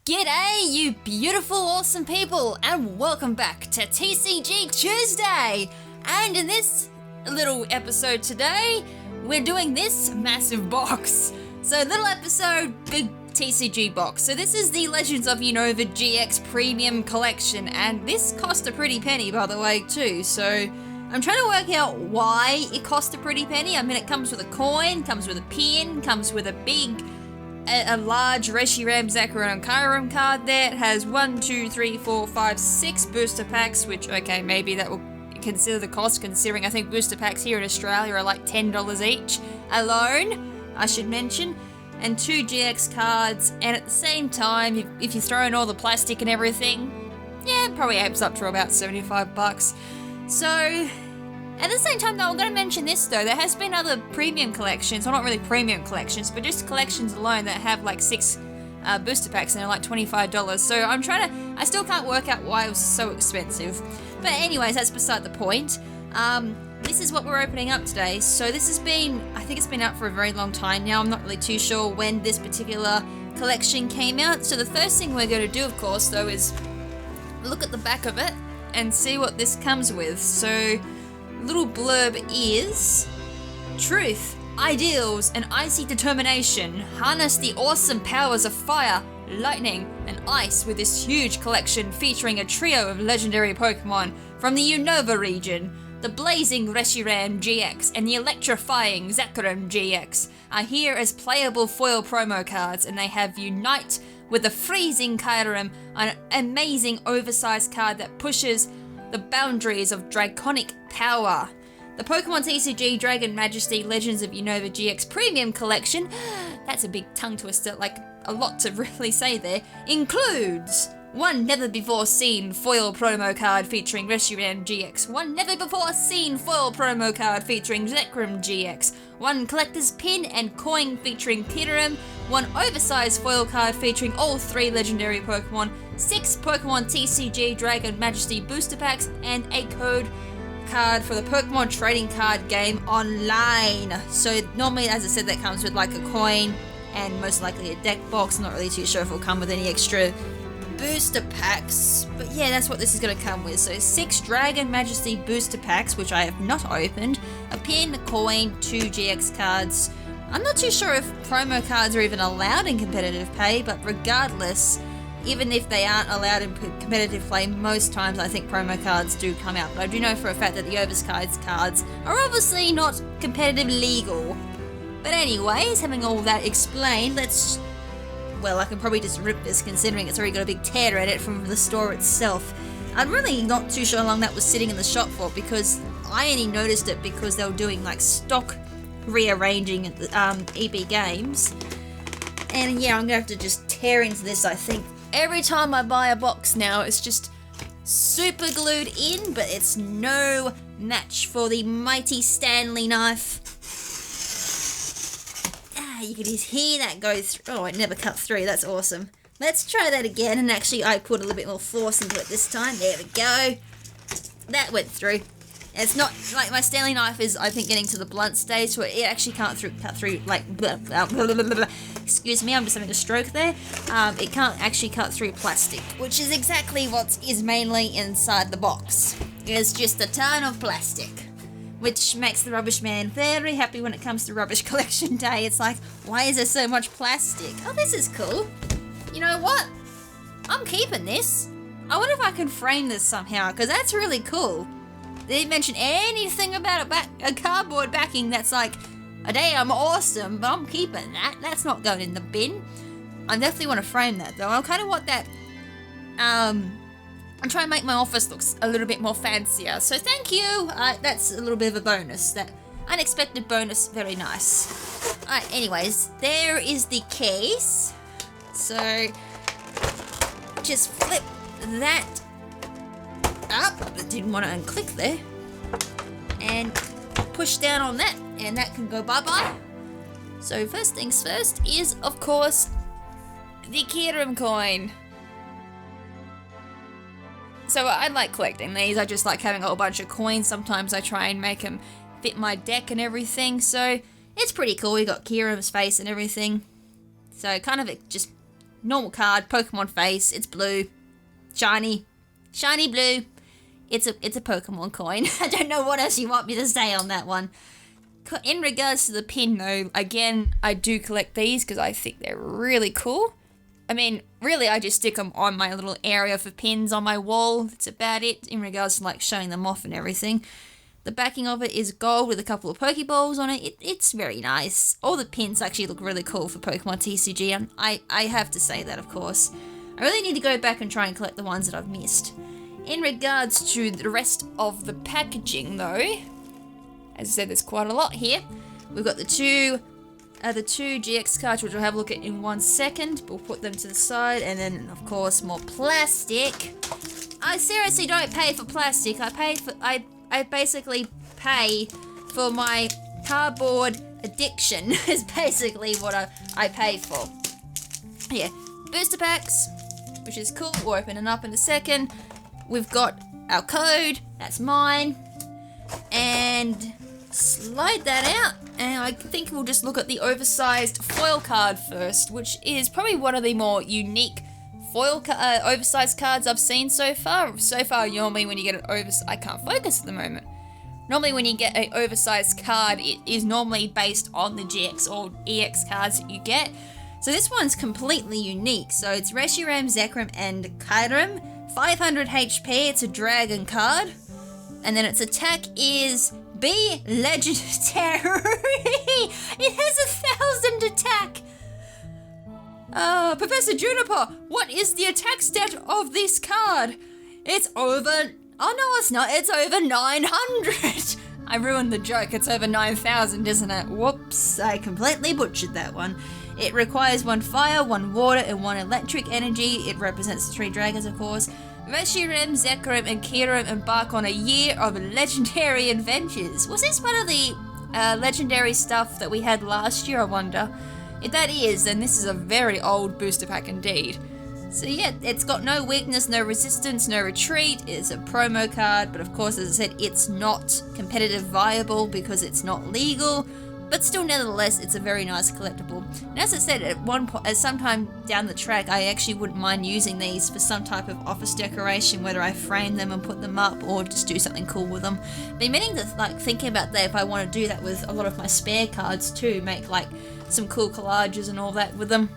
G'day, you beautiful, awesome people, and welcome back to TCG Tuesday! And in this little episode today, we're doing this massive box. So little episode, big TCG box. So this is the Legends of Unova GX Premium Collection, and this cost a pretty penny, by the way, too. So I'm trying to work out why it cost a pretty penny. I mean, it comes with a coin, comes with a pin, comes with a large Reshiram, Zakaran, and Kyurem card there. It has 1, 2, 3, 4, 5, 6 booster packs, which, okay, maybe that will consider the cost, considering I think booster packs here in Australia are like $10 each alone, I should mention, and 2 GX cards, and at the same time, if you throw in all the plastic and everything, yeah, it probably adds up to about $75. So, at the same time though, I'm going to mention this though, there has been other premium collections, well not really premium collections, but just collections alone that have like 6 booster packs and they're like $25, so I still can't work out why it was so expensive. But anyways, that's beside the point. This is what we're opening up today. So this has been, I think it's been out for a very long time now. I'm not really too sure when this particular collection came out. So the first thing we're going to do, of course, though, is look at the back of it and see what this comes with. So little blurb is, truth, ideals, and icy determination. Harness the awesome powers of fire, lightning, and ice with this huge collection featuring a trio of legendary Pokemon from the Unova region. The blazing Reshiram GX and the electrifying Zakaran GX are here as playable foil promo cards, and they have Unite with the freezing Kyurem, an amazing oversized card that pushes the boundaries of draconic power. The Pokemon TCG Dragon Majesty Legends of Unova GX Premium Collection, that's a big tongue twister, like a lot to really say there, includes one never-before-seen foil promo card featuring Reshiram GX, one never-before-seen foil promo card featuring Zekrom GX, one collector's pin and coin featuring Kyurem, one oversized foil card featuring all 3 legendary Pokemon, 6 Pokemon TCG Dragon Majesty booster packs, and a code card for the Pokemon trading card game online. So normally, as I said, that comes with like a coin and most likely a deck box. I'm not really too sure if it'll come with any extra booster packs, but yeah, that's what this is going to come with. So 6 Dragon Majesty booster packs, which I have not opened, a pin, a coin, 2 GX cards. I'm not too sure if promo cards are even allowed in competitive play, but regardless, even if they aren't allowed in competitive play, most times I think promo cards do come out. But I do know for a fact that the oversized cards are obviously not competitive legal. But anyways, having all that explained, well, I can probably just rip this considering it's already got a big tear in it from the store itself. I'm really not too sure how long that was sitting in the shop for, because I only noticed it because they were doing like stock rearranging at the EB Games. And yeah, I'm gonna have to just tear into this, I think. Every time I buy a box now, it's just super glued in, but it's no match for the mighty Stanley knife. You can just hear that go through. Oh, it never cut through. That's awesome. Let's try that again. And actually, I put a little bit more force into it this time. There we go. That went through. It's not like my Stanley knife is, I think, getting to the blunt stage where it actually can't cut through like blah, blah, blah, blah, blah. Excuse me, I'm just having a stroke there. It can't actually cut through plastic, which is exactly what is mainly inside the box. It's just a ton of plastic, which makes the rubbish man very happy when it comes to rubbish collection day. It's like, why is there so much plastic? Oh, this is cool. You know what? I'm keeping this. I wonder if I can frame this somehow, because that's really cool. They didn't mention anything about a cardboard backing that's like, a day I'm awesome, but I'm keeping that. That's not going in the bin. I definitely want to frame that, though. I kind of want that, I'm trying to make my office look a little bit more fancier. So thank you. That's a little bit of a bonus. That unexpected bonus. Very nice. Alright, anyways, there is the case. So just flip that up. I didn't want to unclick there. And push down on that. And that can go bye-bye. So first things first is, of course, the Kyurem coin. So I like collecting these. I just like having a whole bunch of coins. Sometimes I try and make them fit my deck and everything. So it's pretty cool. We got Kyurem's face and everything. So kind of just normal card, Pokemon face, it's blue, shiny blue. It's a Pokemon coin. I don't know what else you want me to say on that one. In regards to the pin though, again, I do collect these because I think they're really cool. I mean, really, I just stick them on my little area for pins on my wall. That's about it in regards to like showing them off and everything. The backing of it is gold with a couple of Pokeballs on it. It's very nice. All the pins actually look really cool for Pokemon TCG, and I have to say that, of course. I really need to go back and try and collect the ones that I've missed. In regards to the rest of the packaging, though, as I said, there's quite a lot here. We've got the two GX cards, which we'll have a look at in 1 second. We'll put them to the side, and then, of course, more plastic. I seriously don't pay for plastic. I basically pay for my cardboard addiction is basically what I pay for. Yeah, booster packs, which is cool. We'll open it up in a second. We've got our code, that's mine, and slide that out. And I think we'll just look at the oversized foil card first, which is probably one of the more unique oversized cards I've seen so far. Normally when you get an I can't focus at the moment. Normally when you get an oversized card, it is normally based on the GX or EX cards that you get. So this one's completely unique. So it's Reshiram, Zekrom, and Kyurem. 500 HP, it's a dragon card. And then its attack is B Legendary. It has 1,000 attack. Professor Juniper, what is the attack stat of this card? It's over... Oh no, it's not. It's over 900. I ruined the joke. It's over 9,000, isn't it? Whoops, I completely butchered that one. It requires 1 fire, 1 water, and 1 electric energy. It represents the 3 dragons, of course. Reshiram, Zekrom, and Kyurem embark on a year of legendary adventures. Was this one of the legendary stuff that we had last year, I wonder? If that is, then this is a very old booster pack indeed. So yeah, it's got no weakness, no resistance, no retreat. It's a promo card, but of course, as I said, it's not competitive viable because it's not legal. But still, nevertheless, it's a very nice collectible. And as I said, at one point, at some time down the track, I actually wouldn't mind using these for some type of office decoration, whether I frame them and put them up or just do something cool with them. Been meaning to thinking about that if I want to do that with a lot of my spare cards too, make some cool collages and all that with them.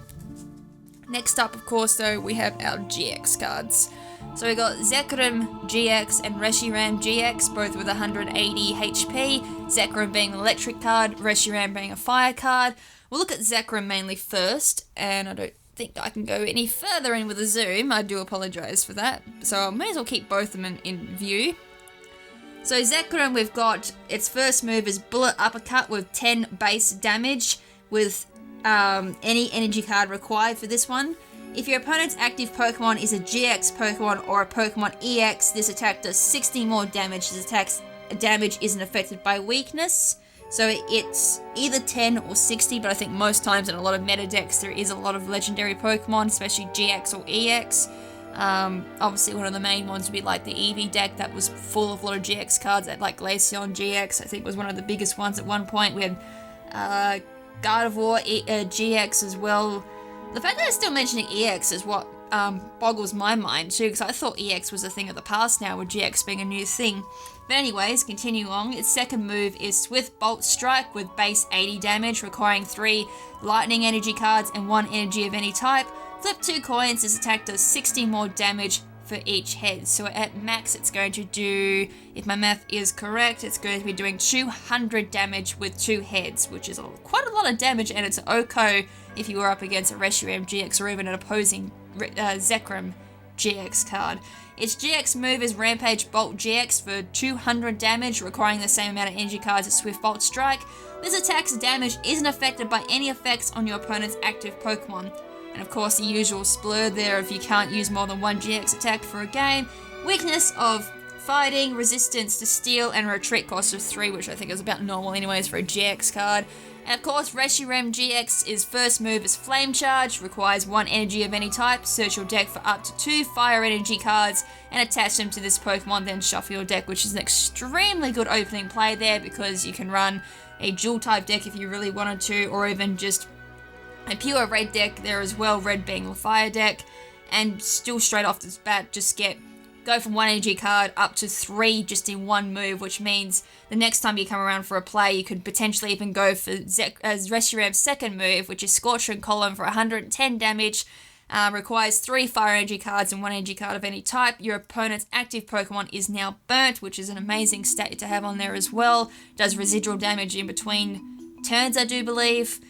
Next up, of course, though, we have our GX cards. So we got Zekrom GX and Reshiram GX, both with 180 HP. Zekrom being an electric card, Reshiram being a fire card. We'll look at Zekrom mainly first, and I don't think I can go any further in with a zoom. I do apologise for that. So I may as well keep both of them in view. So Zekrom, we've got its first move is Bullet Uppercut with 10 base damage with any energy card required for this one. If your opponent's active Pokemon is a GX Pokemon or a Pokemon EX, this attack does 60 more damage. This attack's damage isn't affected by weakness, so it's either 10 or 60, but I think most times in a lot of meta decks there is a lot of legendary Pokemon, especially GX or EX. Obviously one of the main ones would be like the Eevee deck that was full of a lot of GX cards, like Glaceon GX, I think was one of the biggest ones at one point. We had Gardevoir GX as well. The fact that they're still mentioning EX is what boggles my mind too, because I thought EX was a thing of the past now, with GX being a new thing. But anyways, continue on. Its second move is Swift Bolt Strike with base 80 damage, requiring 3 lightning energy cards and 1 energy of any type. Flip 2 coins, this attack does 60 more damage for each head. So at max it's going to do, if my math is correct, it's going to be doing 200 damage with 2 heads, which is quite a lot of damage, and it's an OHKO if you were up against a Reshiram GX or even an opposing Zekrom GX card. Its GX move is Rampage Bolt GX for 200 damage, requiring the same amount of energy cards as Swift Bolt Strike. This attack's damage isn't affected by any effects on your opponent's active Pokemon. And of course the usual splur there if you can't use more than 1 GX attack for a game. Weakness of fighting, resistance to steel, and retreat cost of 3, which I think is about normal anyways for a GX card. And of course, Reshiram GX's first move is Flame Charge, requires 1 energy of any type. Search your deck for up to 2 fire energy cards and attach them to this Pokemon, then shuffle your deck, which is an extremely good opening play there because you can run a dual type deck if you really wanted to, or even just A pure red deck there as well, red being the fire deck, and still straight off the bat just go from 1 energy card up to 3 just in one move, which means the next time you come around for a play, you could potentially even go for Reshiram's second move, which is Scorching Column for 110 damage. Requires 3 fire energy cards and 1 energy card of any type. Your opponent's active Pokemon is now burnt, which is an amazing stat to have on there as well. Does residual damage in between turns, I do believe.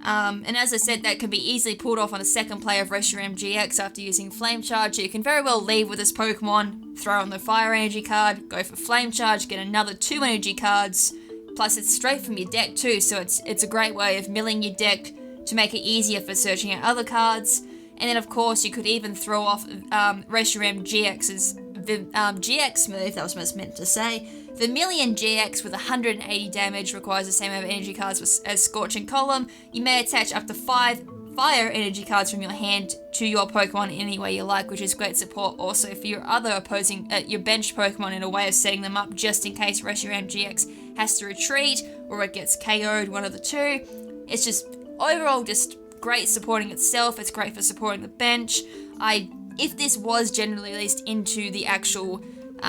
And as I said, that can be easily pulled off on a second play of Reshiram GX after using Flame Charge. So you can very well leave with this Pokemon, throw on the fire energy card, go for Flame Charge, get another 2 energy cards. Plus it's straight from your deck too, so it's a great way of milling your deck to make it easier for searching out other cards. And then, of course, you could even throw off Reshiram GX's GX move, that was what I was meant to say. Vermilion GX with 180 damage requires the same amount of energy cards as Scorching Column. You may attach up to 5 fire energy cards from your hand to your Pokemon any way you like, which is great support also for your other opposing, your bench Pokemon in a way of setting them up just in case Reshiram GX has to retreat or it gets KO'd, one of the two. It's just, overall, just great supporting itself. It's great for supporting the bench. If this was generally released into the actual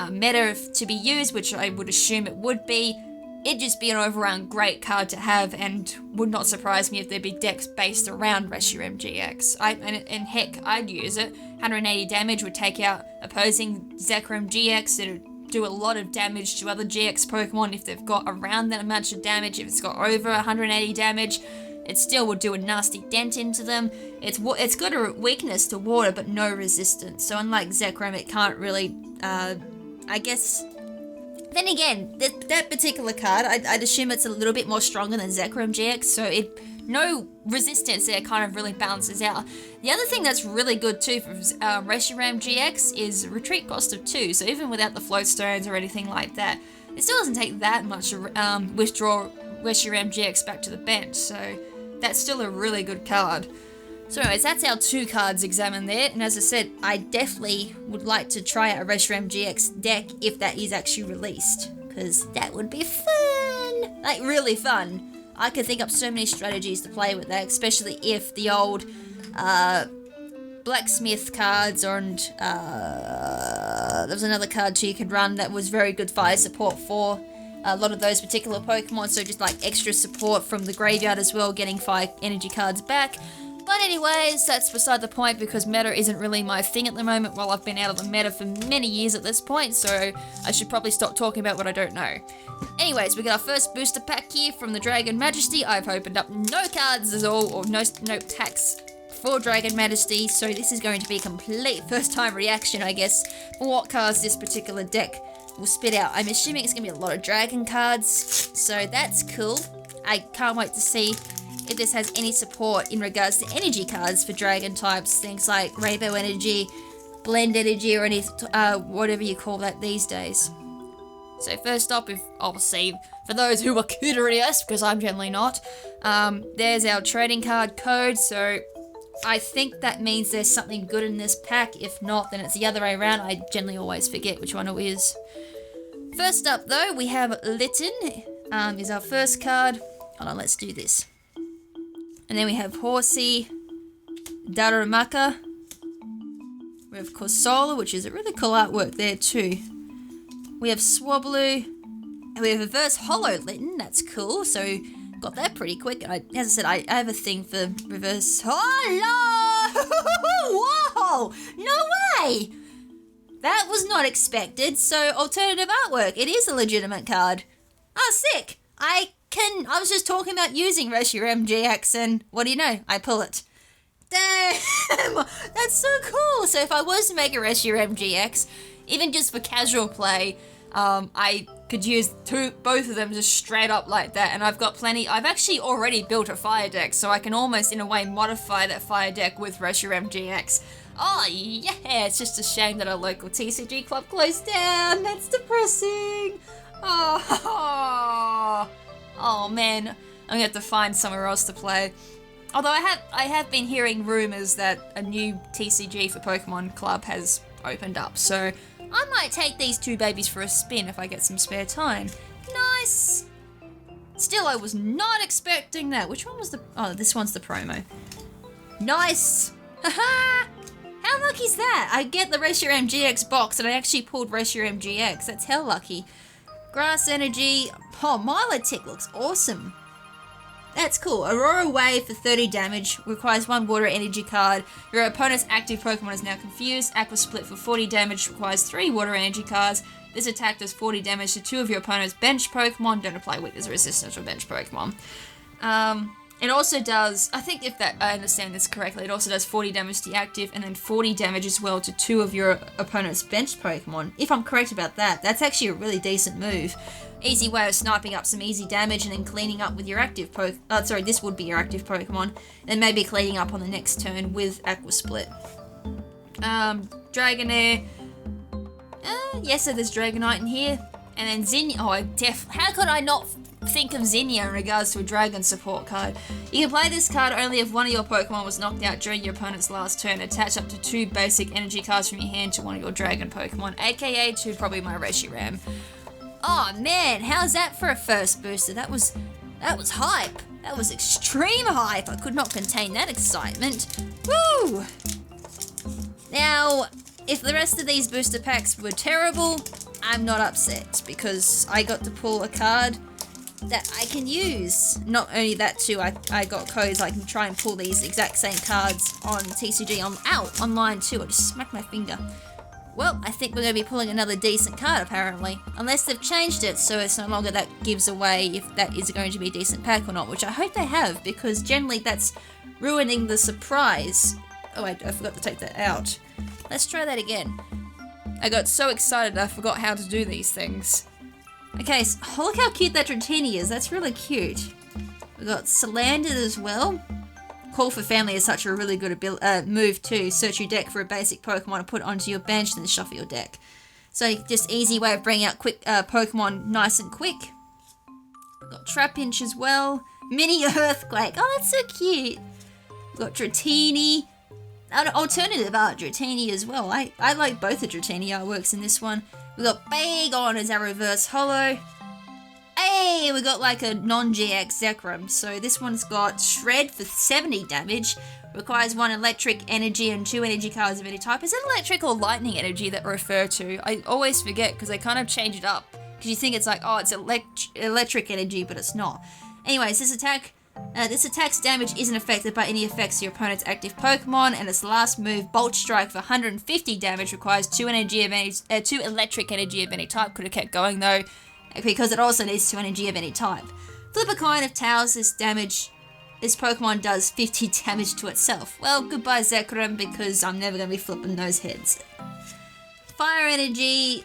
meta to be used, which I would assume it would be, it'd just be an all-around great card to have, and would not surprise me if there'd be decks based around Reshiram GX. And heck, I'd use it. 180 damage would take out opposing Zekrom GX. It'd do a lot of damage to other GX Pokemon if they've got around that amount of damage. If it's got over 180 damage, it still would do a nasty dent into them. It's got a weakness to water, but no resistance. So unlike Zekrom, it can't really, I guess. Then again, that particular card, I'd assume it's a little bit more stronger than Zekrom GX, so no resistance there kind of really balances out. The other thing that's really good too for Reshiram GX is retreat cost of 2, so even without the float stones or anything like that, it still doesn't take that much to withdraw Reshiram GX back to the bench, so that's still a really good card. So anyways, that's our 2 cards examined there, and as I said, I definitely would like to try out a Reshiram GX deck if that is actually released, because that would be fun! Like, really fun. I could think up so many strategies to play with that, especially if the old Blacksmith cards, and there was another card too you could run that was very good fire support for a lot of those particular Pokemon, so just like extra support from the graveyard as well, getting 5 energy cards back. But anyways, that's beside the point because meta isn't really my thing at the moment. Well, I've been out of the meta for many years at this point, so I should probably stop talking about what I don't know. Anyways, we got our first booster pack here from the Dragon Majesty. I've opened up no cards at all, or no packs for Dragon Majesty, so this is going to be a complete first time reaction, I guess, for what cards this particular deck will spit out. I'm assuming it's going to be a lot of dragon cards, so that's cool. I can't wait to see if this has any support in regards to energy cards for dragon types, things like Rainbow Energy, Blend Energy, or any whatever you call that these days. So first up, obviously, for those who are curious, because I'm generally not, there's our trading card code, so I think that means there's something good in this pack. If not, then it's the other way around. I generally always forget which one it is. First up, though, we have Litten, is our first card. Hold on, let's do this. And then we have Horsey, Darumaka. We have Corsola, which is a really cool artwork there too. We have Swablu, and we have Reverse Hollow Litten. That's cool, so got that pretty quick. As I said, I have a thing for Reverse Hollow! Whoa! No way! That was not expected, so alternative artwork. It is a legitimate card. Oh, sick! I was just talking about using Reshiram GX, and what do you know? I pull it. Damn! That's so cool! So if I was to make a Reshiram GX, even just for casual play, I could use both of them just straight up like that, and I've got plenty. I've actually already built a fire deck, so I can almost, in a way, modify that fire deck with Reshiram GX. Oh, yeah! It's just a shame that our local TCG club closed down. That's depressing. Oh man, I'm gonna have to find somewhere else to play. Although I have been hearing rumors that a new TCG for Pokemon Club has opened up, so I might take these 2 babies for a spin if I get some spare time. Nice! Still, I was not expecting that. Which one was the... Oh, this one's the promo. Nice! Haha! How lucky is that? I get the Reshiram GX box and I actually pulled Reshiram GX. That's hell lucky. Grass Energy. Oh, Milotic looks awesome. That's cool. Aurora Wave for 30 damage. Requires 1 water energy card. Your opponent's active Pokemon is now confused. Aqua Split for 40 damage. Requires 3 water energy cards. This attack does 40 damage to 2 of your opponent's bench Pokemon. Don't apply weakness or resistance for bench Pokemon. It also does, I think if that I understand this correctly, it also does 40 damage to the active and then 40 damage as well to 2 of your opponent's bench Pokemon. If I'm correct about that, that's actually a really decent move. Easy way of sniping up some easy damage and then cleaning up with your active this would be your active Pokemon. And maybe cleaning up on the next turn with Aqua Split. Dragonair. Yes, so there's Dragonite in here. And then Zinnia. Oh, how could I not think of Zinnia in regards to a Dragon support card? You can play this card only if one of your Pokemon was knocked out during your opponent's last turn. Attach up to 2 basic energy cards from your hand to one of your Dragon Pokemon, aka to probably my Reshiram. Oh man, how's that for a first booster? That was hype. That was extreme hype. I could not contain that excitement. Woo! Now, if the rest of these booster packs were terrible, I'm not upset because I got to pull a card that I can use. Not only that too, I got codes I can try and pull these exact same cards on TCG online too. I just smacked my finger. Well, I think we're going to be pulling another decent card apparently. Unless they've changed it so it's no longer that gives away if that is going to be a decent pack or not, which I hope they have because generally that's ruining the surprise. Oh, I forgot to take that out. Let's try that again. I got so excited I forgot how to do these things. Okay, so look how cute that Dratini is. That's really cute. We got Salandit as well. Call for Family is such a really good move too. Search your deck for a basic Pokemon and put it onto your bench, then shuffle your deck. So just easy way of bringing out quick Pokemon nice and quick. We've got Trapinch as well. Mini Earthquake. Oh, that's so cute. We've got Dratini. An alternative art Dratini as well. I like both the Dratini artworks in this one. We got Bagon as our reverse holo. Hey, we got like a non-GX Zekrom. So this one's got Shred for 70 damage. Requires 1 electric energy and 2 energy cards of any type. Is it electric or lightning energy that I refer to? I always forget because they kind of change it up. Because you think it's like, oh, it's electric energy, but it's not. Anyways, this attack's damage isn't affected by any effects of your opponent's active Pokemon, and its last move, Bolt Strike for 150 damage, requires 2 electric energy of any type. Could have kept going though, because it also needs 2 energy of any type. Flip a coin of Tails. This Pokemon does 50 damage to itself. Well, goodbye Zekrom, because I'm never going to be flipping those heads. Fire Energy.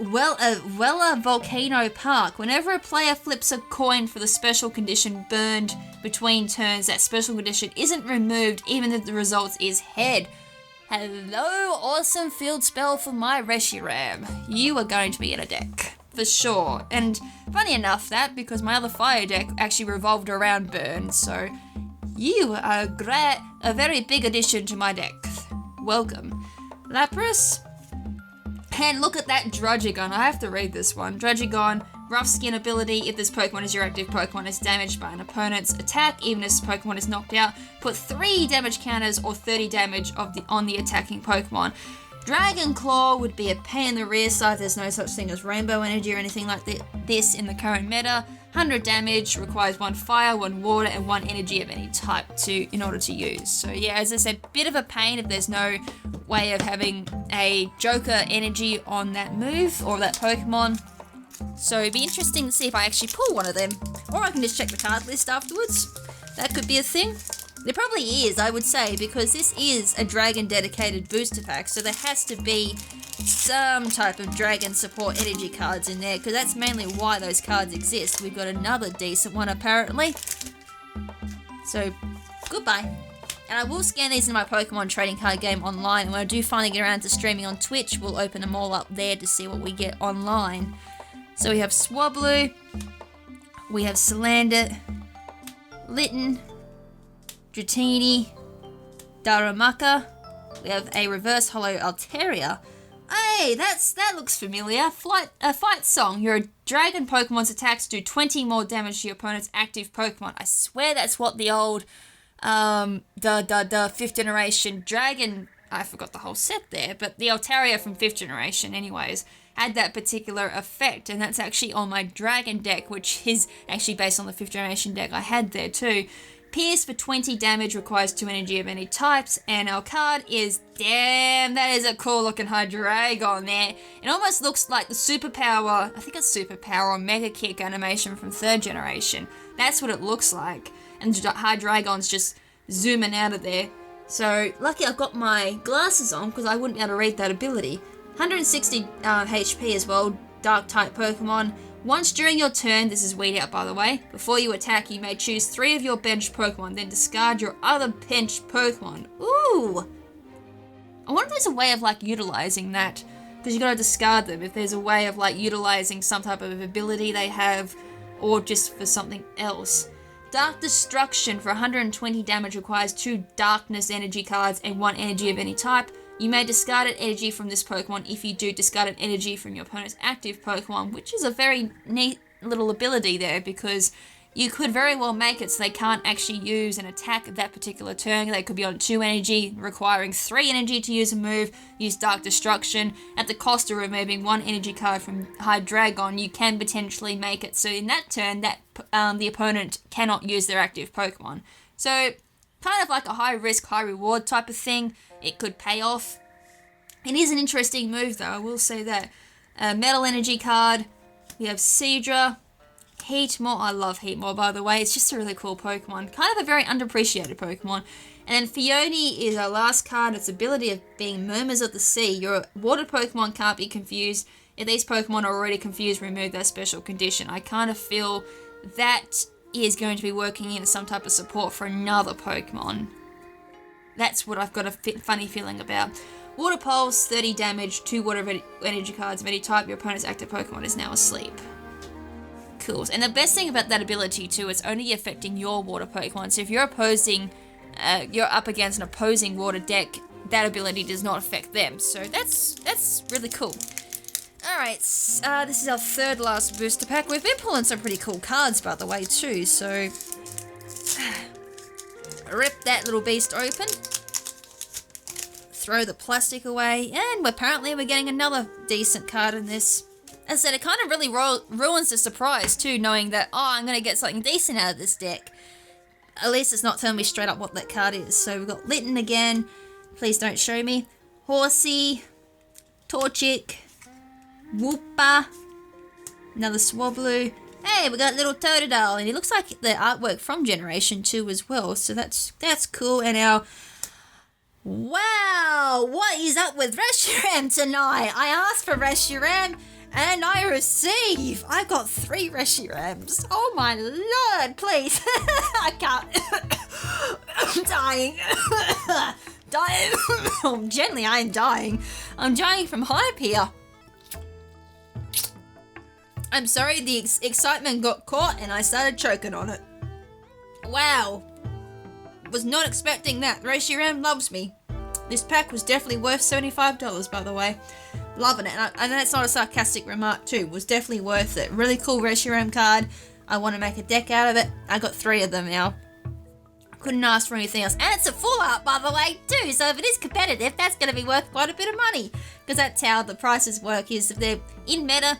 Wella Volcano Park. Whenever a player flips a coin for the special condition burned between turns, that special condition isn't removed even if the result is head. Hello, awesome field spell for my Reshiram. You are going to be in a deck, for sure. And funny enough that, because my other fire deck actually revolved around burn, so you are a very big addition to my deck. Welcome. Lapras. And look at that Druddigon. I have to read this one. Druddigon, rough skin ability. If this Pokemon is your active Pokemon, is damaged by an opponent's attack, even if this Pokemon is knocked out, put 3 damage counters or 30 damage on the attacking Pokemon. Dragon Claw would be a pain in the rear side. There's no such thing as Rainbow Energy or anything like this in the current meta. 100 damage, requires 1 fire, 1 water, and 1 energy of any type in order to use. So yeah, as I said, bit of a pain if there's no way of having a Joker energy on that move or that Pokemon. So it'd be interesting to see if I actually pull one of them. Or I can just check the card list afterwards. That could be a thing. There probably is, I would say, because this is a Dragon dedicated booster pack, so there has to be some type of Dragon support energy cards in there, because that's mainly why those cards exist. We've got another decent one apparently. So, goodbye. And I will scan these in my Pokemon trading card game online, and when I do finally get around to streaming on Twitch, we'll open them all up there to see what we get online. So we have Swablu, we have Salandit, Litten, Dratini, Darumaka. We have a reverse holo Altaria. Hey, that looks familiar. Fight Song. Your dragon Pokemon's attacks do 20 more damage to your opponent's active Pokemon. I swear that's what the old the 5th generation dragon, I forgot the whole set there, but the Altaria from 5th generation anyways, had that particular effect, and that's actually on my dragon deck, which is actually based on the 5th generation deck I had there too. Pierce for 20 damage, requires 2 energy of any types, and our card is, damn, that is a cool looking Hydreigon there. It almost looks like the superpower, I think it's superpower or mega kick animation from 3rd generation. That's what it looks like, and Hydreigon's just zooming out of there. So lucky I've got my glasses on because I wouldn't be able to read that ability. 160 HP as well, dark type Pokemon. Once during your turn, this is weed out by the way, before you attack you may choose 3 of your benched Pokemon, then discard your other benched Pokemon. Ooh! I wonder if there's a way of like utilizing that, because you gotta discard them, if there's a way of like utilizing some type of ability they have, or just for something else. Dark Destruction for 120 damage, requires 2 Darkness energy cards and 1 energy of any type. You may discard an energy from this Pokemon. If you do, discard an energy from your opponent's active Pokemon, which is a very neat little ability there, because you could very well make it so they can't actually use an attack that particular turn. They could be on 2 energy, requiring 3 energy to use a move, use Dark Destruction. At the cost of removing 1 energy card from Hydreigon, you can potentially make it so in that turn that the opponent cannot use their active Pokemon. So kind of like a high risk, high reward type of thing. It could pay off. It is an interesting move though, I will say that. Metal energy card. We have Seadra. Heatmore. I love Heatmore by the way. It's just a really cool Pokemon. Kind of a very underappreciated Pokemon. And then Phione is our last card. Its ability of being Murmurs of the Sea. Your water Pokemon can't be confused. If these Pokemon are already confused, remove that special condition. I kind of feel that is going to be working in some type of support for another Pokemon. That's what I've got a funny feeling about. Water Pulse, 30 damage, 2 water energy cards of any type. Your opponent's active Pokemon is now asleep. Cool. And the best thing about that ability too, it's only affecting your water Pokemon. So if you're you're up against an opposing water deck, that ability does not affect them. So that's really cool. Alright, this is our 3rd last booster pack. We've been pulling some pretty cool cards by the way too, so rip that little beast open, throw the plastic away, and apparently we're getting another decent card in this. As I said, it kind of really ruins the surprise too, knowing that, oh, I'm going to get something decent out of this deck. At least it's not telling me straight up what that card is. So we've got Litten again, please don't show me, Horsey, Torchic, Wooper, another Swablu. Hey, we got little Totodile, and it looks like the artwork from Generation 2 as well, so that's cool. And our, wow, what is up with Reshiram tonight? I asked for Reshiram, and I receive. I got 3 Reshirams. Oh my lord, please. I can't. I'm dying. Dying. Gently, I am dying. I'm dying from hype here. I'm sorry, the excitement got caught and I started choking on it. Wow. Was not expecting that. Reshiram loves me. This pack was definitely worth $75, by the way. Loving it. And that's not a sarcastic remark too. It was definitely worth it. Really cool Reshiram card. I want to make a deck out of it. I got 3 of them now. Couldn't ask for anything else. And it's a full art, by the way, too. So if it is competitive, that's going to be worth quite a bit of money. Because that's how the prices work, is if they're in meta,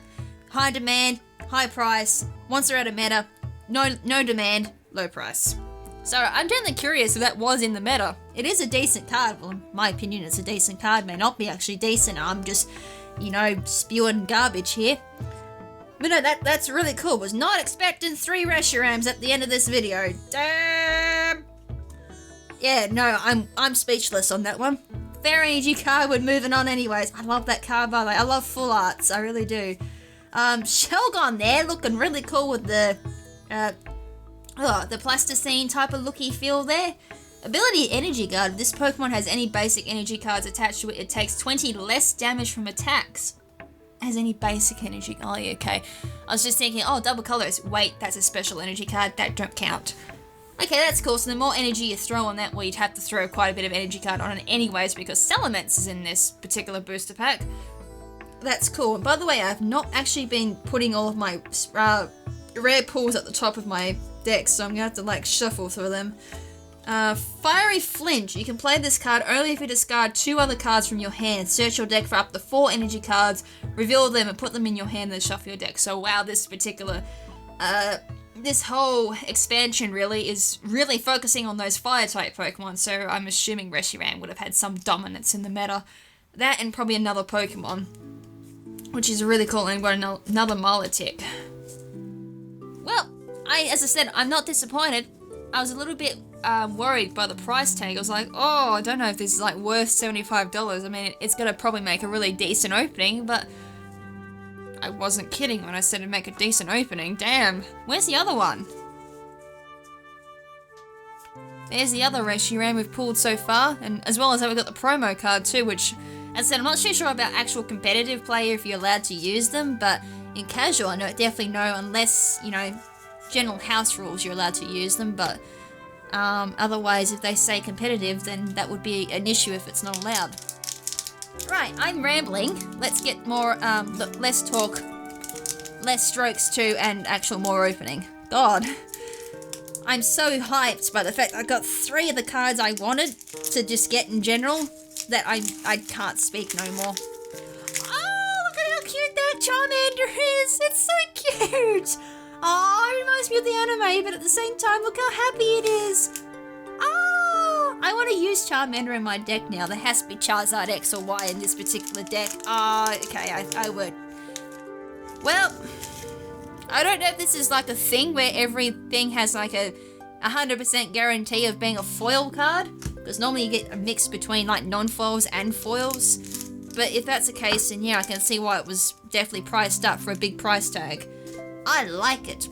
high demand, high price. Once they're out of meta, no demand, low price. So I'm genuinely curious if that was in the meta. It is a decent card. Well, in my opinion, it's a decent card. May not be actually decent. I'm just, spewing garbage here. But no, that's really cool. Was not expecting 3 Reshirams at the end of this video. Damn. Yeah, no, I'm speechless on that one. Fair energy card. We're moving on anyways. I love that card, by the way. I love full arts. I really do. Shelgon there, looking really cool with the plasticine type of looky feel there. Ability Energy Guard. If this Pokemon has any basic energy cards attached to it, it takes 20 less damage from attacks. Has any basic energy? Oh, yeah, okay. I was just thinking, oh, double colors. Wait, that's a special energy card. That don't count. Okay, that's cool. So the more energy you throw on that, well, you'd have to throw quite a bit of energy card on it anyways, because Salamence is in this particular booster pack. That's cool. And by the way, I've not actually been putting all of my rare pulls at the top of my deck, so I'm gonna have to shuffle through them. Fiery Flinch. You can play this card only if you discard 2 other cards from your hand. Search your deck for up to 4 energy cards, reveal them and put them in your hand, then shuffle your deck. So wow, this particular, this whole expansion really is really focusing on those fire type Pokemon. So I'm assuming Reshiram would have had some dominance in the meta. That and probably another Pokemon, which is really cool. And we've got another Milotic. Well, as I said, I'm not disappointed. I was a little bit worried by the price tag. I was like, oh, I don't know if this is like worth $75. I mean, it's gonna probably make a really decent opening, but I wasn't kidding when I said it'd make a decent opening. Damn, where's the other one? There's the other Reshiram we've pulled so far, and as well as that we've got the promo card too, which, as I said, I'm not too sure about actual competitive play if you're allowed to use them, but in casual, I know definitely no, unless, you know, general house rules, you're allowed to use them, but otherwise, if they say competitive, then that would be an issue if it's not allowed. Right, I'm rambling. Let's get more, less talk, less strokes too, and actual more opening. God, I'm so hyped by the fact I got 3 of the cards I wanted to just get in general that I can't speak no more. Oh, look at how cute that Charmander is! It's so cute! Oh, it reminds me of the anime, but at the same time, look how happy it is. Oh, I want to use Charmander in my deck now. There has to be Charizard X or Y in this particular deck. Oh, okay, I would. Well, I don't know if this is like a thing where everything has like a 100% guarantee of being a foil card, because normally you get a mix between like non-foils and foils. But if that's the case, then yeah, I can see why it was definitely priced up for a big price tag. I like it.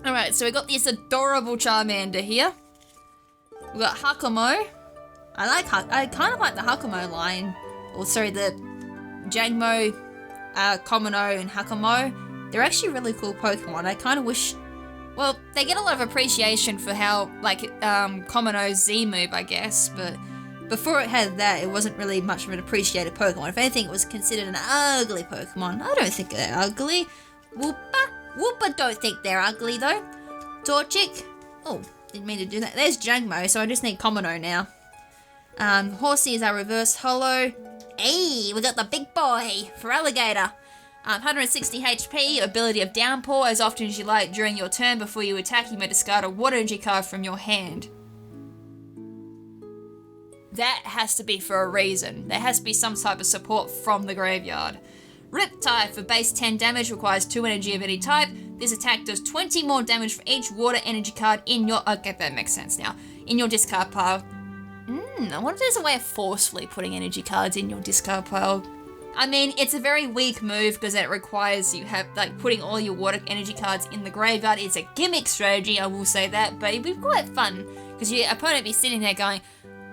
Alright, so we got this adorable Charmander here. We got Hakumo. I kind of like the Hakumo line. Or sorry, the Jangmo, Komano, and Hakumo. They're actually really cool Pokemon. I kind of wish... Well, they get a lot of appreciation for how, like, Komano's Z move, I guess. But before it had that, it wasn't really much of an appreciated Pokemon. If anything, it was considered an ugly Pokemon. I don't think they're ugly. Woopa don't think they're ugly though. Torchic. Oh, didn't mean to do that. There's Jangmo, so I just need Komano now. Horsey is our reverse holo. Hey, we got the big boy for Alligator. 160 HP, ability of Downpour. As often as you like during your turn before you attack, you may discard a water energy card from your hand. That has to be for a reason. There has to be some type of support from the graveyard. Riptide for base 10 damage, requires 2 energy of any type. This attack does 20 more damage for each water energy card in your... Okay, that makes sense now. In your discard pile. I wonder if there's a way of forcefully putting energy cards in your discard pile. I mean, it's a very weak move because it requires you have, like, putting all your water energy cards in the graveyard. It's a gimmick strategy, I will say that, but it'd be quite fun because your opponent would be sitting there going,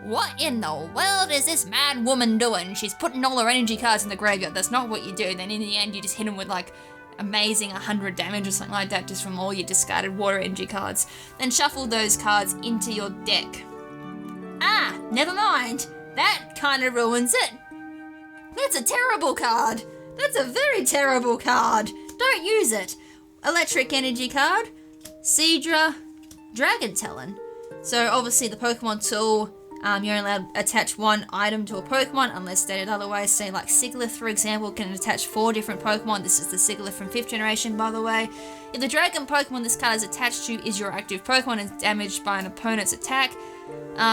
what in the world is this mad woman doing? She's putting all her energy cards in the graveyard. That's not what you do. Then in the end, you just hit them with like amazing 100 damage or something like that just from all your discarded water energy cards. Then shuffle those cards into your deck. Ah, never mind. That kind of ruins it. That's a terrible card. That's a very terrible card. Don't use it. Electric energy card. Seadra. Dragon Talon. So obviously the Pokemon tool... you're only allowed to attach 1 item to a Pokemon unless stated otherwise. Say like Sigilyph, for example, can attach 4 different Pokemon. This is the Sigilyph from 5th generation, by the way. If the Dragon Pokemon this card is attached to is your active Pokemon and is damaged by an opponent's attack,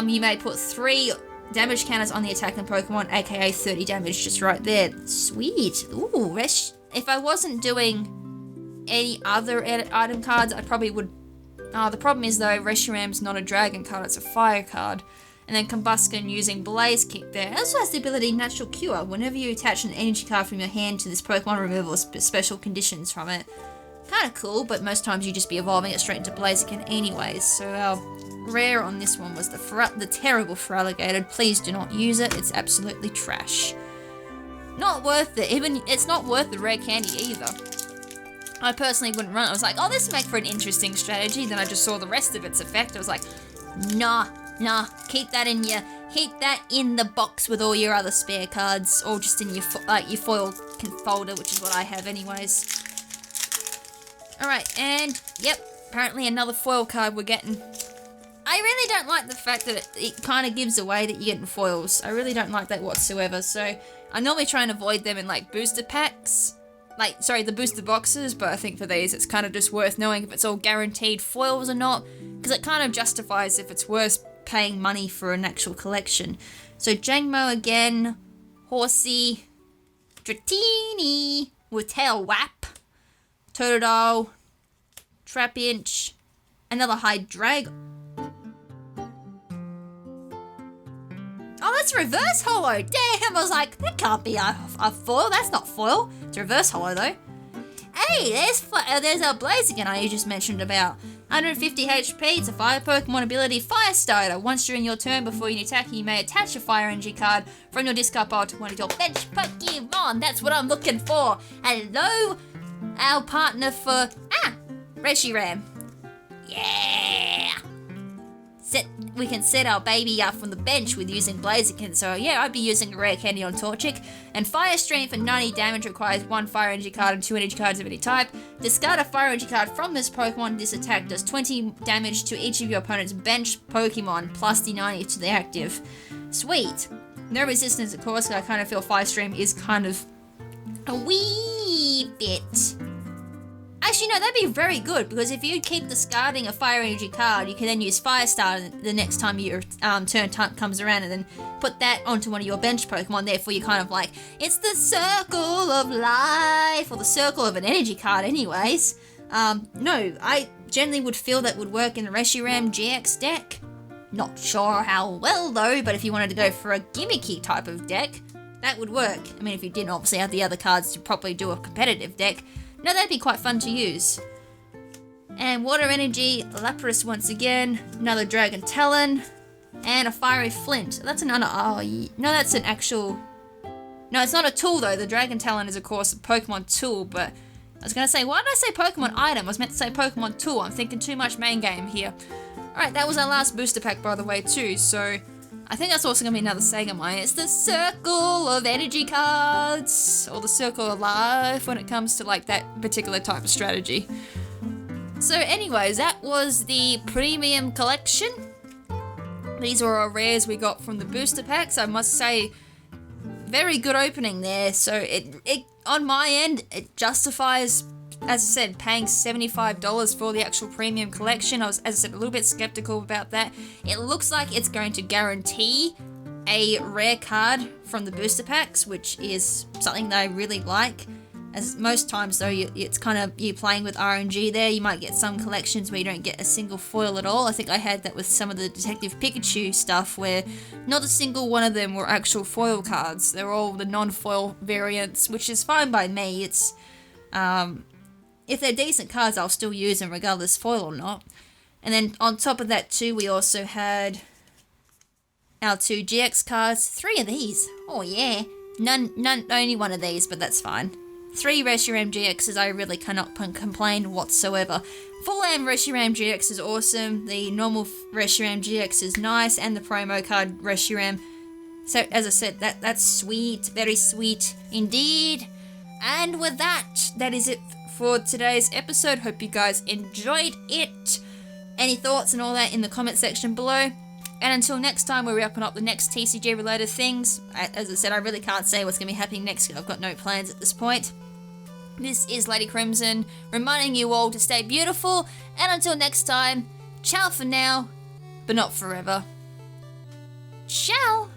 you may put 3 damage counters on the attacking Pokemon, aka 30 damage just right there. Sweet. Ooh, if I wasn't doing any other item cards, I probably would... the problem is though, Reshiram's not a Dragon card, it's a Fire card. And then Combusken using Blaze Kick there. It also has the ability Natural Cure. Whenever you attach an energy card from your hand to this Pokemon, removal special conditions from it. Kind of cool, but most times you just be evolving it straight into Blaziken anyways. So our rare on this one was the terrible Feraligatr. Please do not use it. It's absolutely trash. Not worth it. Even it's not worth the rare candy either. I personally wouldn't run it. I was like, oh, this will make for an interesting strategy. Then I just saw the rest of its effect. I was like, nah. Keep that in the box with all your other spare cards, or just in your foil folder, which is what I have anyways. Alright, and yep, apparently another foil card we're getting. I really don't like the fact that it kind of gives away that you're getting foils. I really don't like that whatsoever. So I normally try and avoid them in like booster packs. Like, sorry, the booster boxes, but I think for these it's kind of just worth knowing if it's all guaranteed foils or not, because it kind of justifies if it's worth paying money for an actual collection. So Jangmo again, Horsey, Dratini with Tail Whap, Totodile, Trapinch, another Hydreigon. Oh, that's reverse holo. Damn, I was like, that can't be a foil. That's not foil. It's reverse holo though. Hey, there's our Blaziken I just mentioned about. 150 HP, it's a fire Pokemon ability, Fire Starter. Once during your turn before you attack, you may attach a fire energy card from your discard pile to one of your bench Pokemon. That's what I'm looking for. Hello, our partner for Reshiram. Yeah. We can set our baby up from the bench with using Blaziken. So yeah, I'd be using a rare candy on Torchic. And Fire Stream for 90 damage requires 1 fire energy card and 2 energy cards of any type. Discard a fire energy card from this Pokemon. This attack does 20 damage to each of your opponent's bench Pokemon, plus the 90 to the active. Sweet. No resistance, of course, because I kind of feel Fire Stream is kind of a wee bit... Actually, no, that'd be very good, because if you keep discarding a fire energy card, you can then use Fire Starter the next time your turn comes around, and then put that onto one of your bench Pokemon. Therefore, you're kind of like, it's the circle of life, or the circle of an energy card anyways. No, I generally would feel that would work in the Reshiram GX deck. Not sure how well, though, but if you wanted to go for a gimmicky type of deck, that would work. I mean, if you didn't obviously have the other cards to properly do a competitive deck, no, that'd be quite fun to use. And Water Energy, Lapras once again, another Dragon Talon, and a Fiery Flint. That's another, no, that's an actual, no, it's not a tool though. The Dragon Talon is of course a Pokemon tool, but I was gonna say, why did I say Pokemon item? I was meant to say Pokemon tool. I'm thinking too much main game here. Alright, that was our last booster pack by the way too, so I think that's also going to be another Sagamine. It's the circle of energy cards, or the circle of life when it comes to like that particular type of strategy. So anyways, that was the premium collection. These were our rares we got from the booster packs. I must say, very good opening there. So it on my end, it justifies, as I said, paying $75 for the actual premium collection. I was, as I said, a little bit skeptical about that. It looks like it's going to guarantee a rare card from the booster packs, which is something that I really like. As most times though, it's kind of you playing with RNG there. You might get some collections where you don't get a single foil at all. I think I had that with some of the Detective Pikachu stuff where not a single one of them were actual foil cards. They're all the non-foil variants, which is fine by me. It's if they're decent cards, I'll still use them regardless foil or not. And then on top of that too, we also had our 2 GX cards. 3 of these. Oh yeah. None, only one of these, but that's fine. 3 Reshiram GXs, I really cannot complain whatsoever. Full Am Reshiram GX is awesome. The normal Reshiram GX is nice, and the promo card Reshiram. So as I said, that's sweet, very sweet indeed. And with that, that is it for today's episode. Hope you guys enjoyed it. Any thoughts and all that in the comment section below. And until next time, where we open up the next TCG related things. As I said, I really can't say what's going to be happening next. I've got no plans at this point. This is Lady KrimZen, reminding you all to stay beautiful. And until next time, ciao for now, but not forever. Ciao!